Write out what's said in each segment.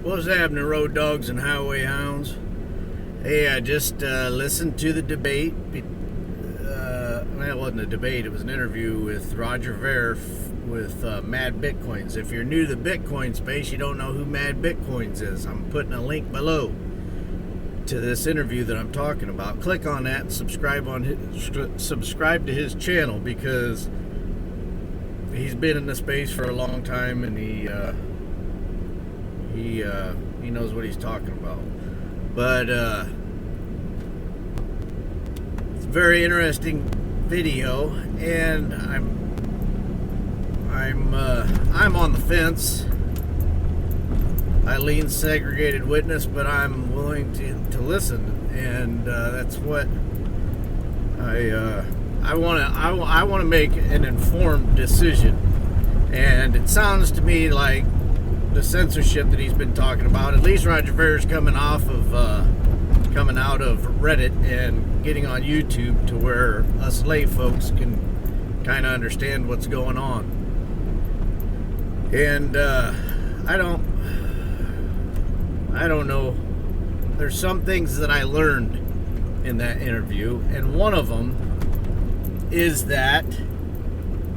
What's happening, road dogs and highway hounds? Hey, I just listened to the debate. Well, it wasn't a debate, it was an interview with Roger Ver with Mad Bitcoins. If you're new to the Bitcoin space, you don't know who Mad Bitcoins is. I'm putting a link below to this interview that I'm talking about. Click on that and subscribe to his channel, because he's been in the space for a long time, and he knows what he's talking about. But it's a very interesting video, and I'm on the fence. I lean segregated witness, but I'm willing to listen, and that's what I want to make an informed decision. And it sounds to me like the censorship that he's been talking about, at least Roger Ver is coming out of Reddit and getting on YouTube to where us lay folks can kind of understand what's going on. And I don't know. There's some things that I learned in that interview, and one of them is that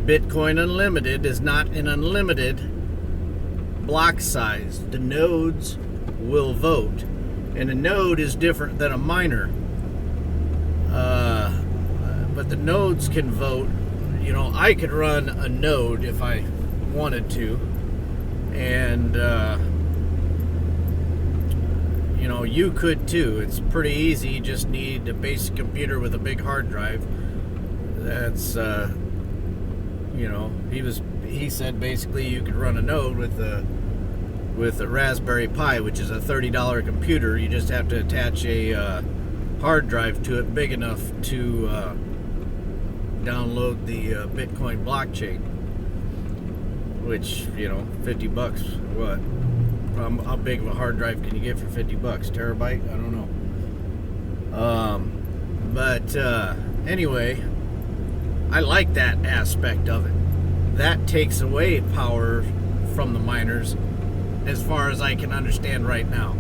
Bitcoin Unlimited is not an unlimited block size. The nodes will vote, and a node is different than a miner. But the nodes can vote. You know, I could run a node if I wanted to, and you could too. It's pretty easy. You just need a basic computer with a big hard drive. That's he said basically you could run a node with a Raspberry Pi, which is a $30 computer. You just have to attach a hard drive to it big enough to download the Bitcoin blockchain, which, $50. What? How big of a hard drive can you get for $50? Terabyte? I don't know. But anyway, I like that aspect of it. That takes away power from the miners, as far as I can understand right now.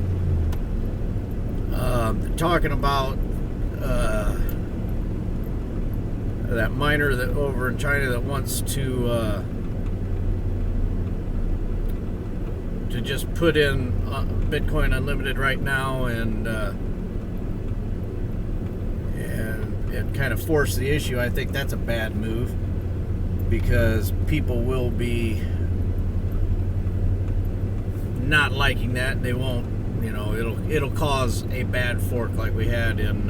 Talking about that miner that over in China that wants to just put in Bitcoin Unlimited right now and kind of force the issue. I think that's a bad move, because people will be not liking that. They won't, it'll cause a bad fork like we had in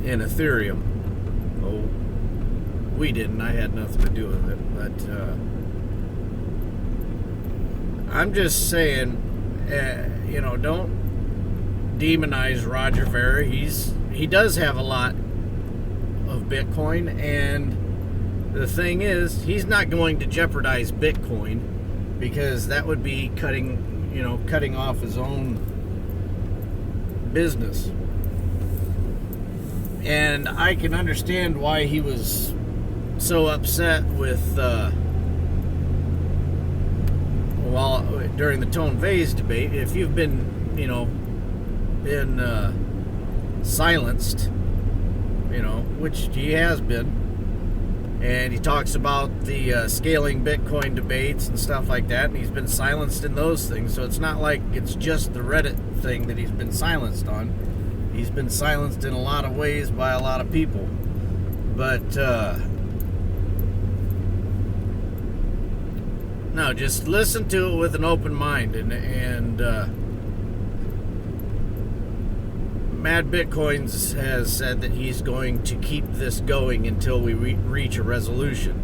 Ethereum. Oh, we didn't. I had nothing to do with it, but I'm just saying, don't demonize Roger Ver. He does have a lot of Bitcoin, and the thing is, he's not going to jeopardize Bitcoin, because that would be cutting off his own business. And I can understand why he was so upset with during the Tone Vase debate. If you've been silenced, which he has been, and he talks about the scaling Bitcoin debates and stuff like that, and he's been silenced in those things. So it's not like it's just the Reddit thing that he's been silenced on. He's been silenced in a lot of ways by a lot of people. But no, just listen to it with an open mind, and Mad Bitcoins has said that he's going to keep this going until we reach a resolution.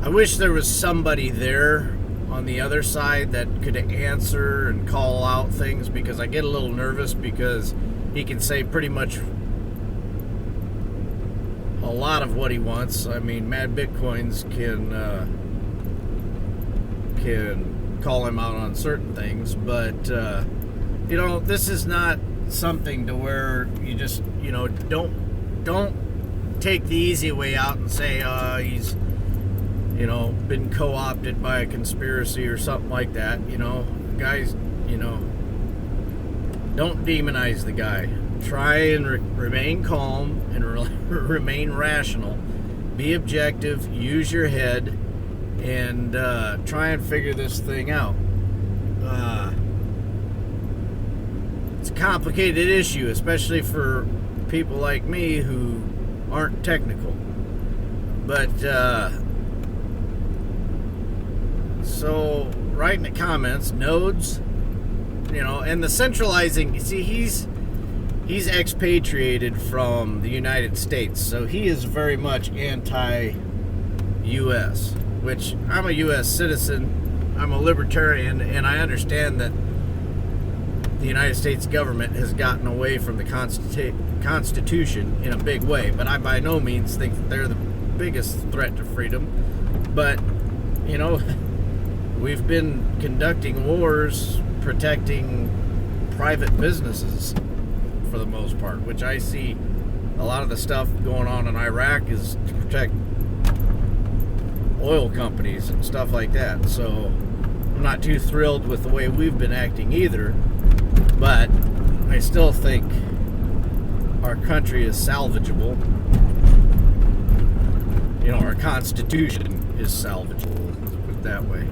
I wish there was somebody there on the other side that could answer and call out things, because I get a little nervous, because he can say pretty much a lot of what he wants. I mean, Mad Bitcoins can call him out on certain things, but this is not something to where you just don't take the easy way out and say he's been co-opted by a conspiracy or something like that. Guys, don't demonize the guy. Try and remain calm and remain rational. Be objective. Use your head and try and figure this thing out. It's a complicated issue, especially for people like me who aren't technical. But so write in the comments, nodes, and the centralizing. See, he's expatriated from the United States, so he is very much anti-U.S., which I'm a U.S. citizen, I'm a libertarian, and I understand that the United States government has gotten away from the Constitution in a big way, but I by no means think that they're the biggest threat to freedom. But, we've been conducting wars protecting private businesses for the most part, which I see a lot of the stuff going on in Iraq is to protect oil companies and stuff like that. So I'm not too thrilled with the way we've been acting either, but I still think our country is salvageable. Our Constitution is salvageable, let's put it that way.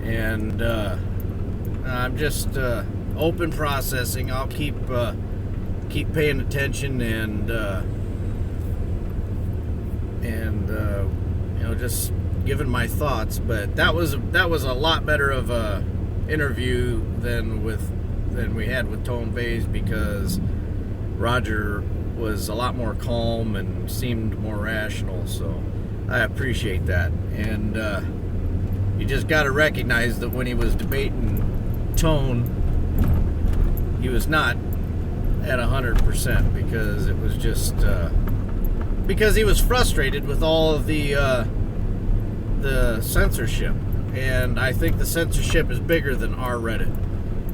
And I'm just open processing. I'll keep paying attention and just giving my thoughts. But that was a lot better of a interview than we had with Tone Bays, because Roger was a lot more calm and seemed more rational. So I appreciate that. And you just got to recognize that when he was debating Tone, he was not at 100%, because it was just because he was frustrated with all of the censorship, and I think the censorship is bigger than our Reddit.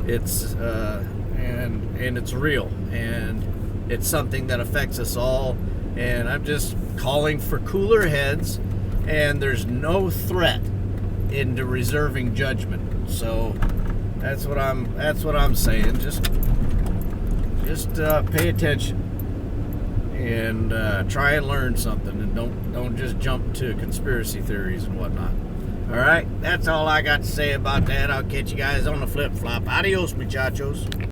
It's and it's real, and it's something that affects us all. And I'm just calling for cooler heads, and there's no threat into reserving judgment. So that's what I'm saying. Just pay attention and try and learn something, and don't just jump to conspiracy theories and whatnot. All right, that's all I got to say about that. I'll catch you guys on the flip flop. Adios, muchachos.